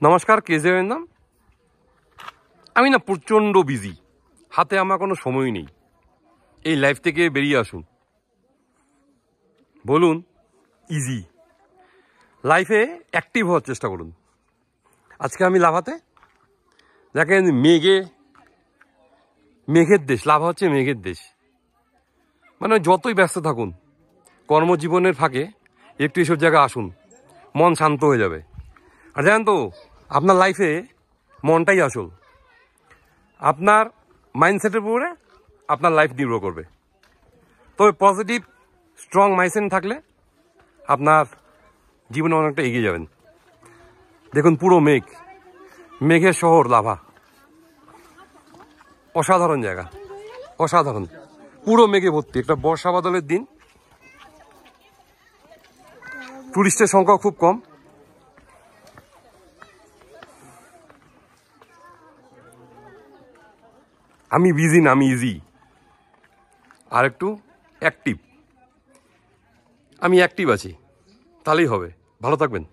নমস্কার, কেজে নাম। আমি না প্রচণ্ড বিজি, হাতে আমার কোনো সময় নেই। এই লাইফ থেকে বেরিয়ে আসুন, বলুন ইজি। লাইফে অ্যাক্টিভ হওয়ার চেষ্টা করুন। আজকে আমি লাভাতে, দেখেন মেঘের দেশ। লাভা হচ্ছে মেঘের দেশ। মানে যতই ব্যস্ত থাকুন, কর্মজীবনের ফাঁকে একটু এসব জায়গায় আসুন, মন শান্ত হয়ে যাবে। আর জানেন তো, আপনার লাইফে মনটাই আসল। আপনার মাইন্ডসেটের উপরে আপনার লাইফ নির্ভর করবে। তবে পজিটিভ স্ট্রং মাইন্ডসেট থাকলে আপনার জীবনে অনেকটা এগিয়ে যাবেন। দেখুন পুরো মেঘের শহর লাভা। অসাধারণ জায়গা, অসাধারণ। পুরো মেঘে ভর্তি। একটা বর্ষা বাদলের দিন, টুরিস্টের সংখ্যা খুব কম। আমি বিজি না, আমি ইজি। আর একটু অ্যাক্টিভ। আমি অ্যাক্টিভ আছি, তাহলেই হবে। ভালো থাকবেন।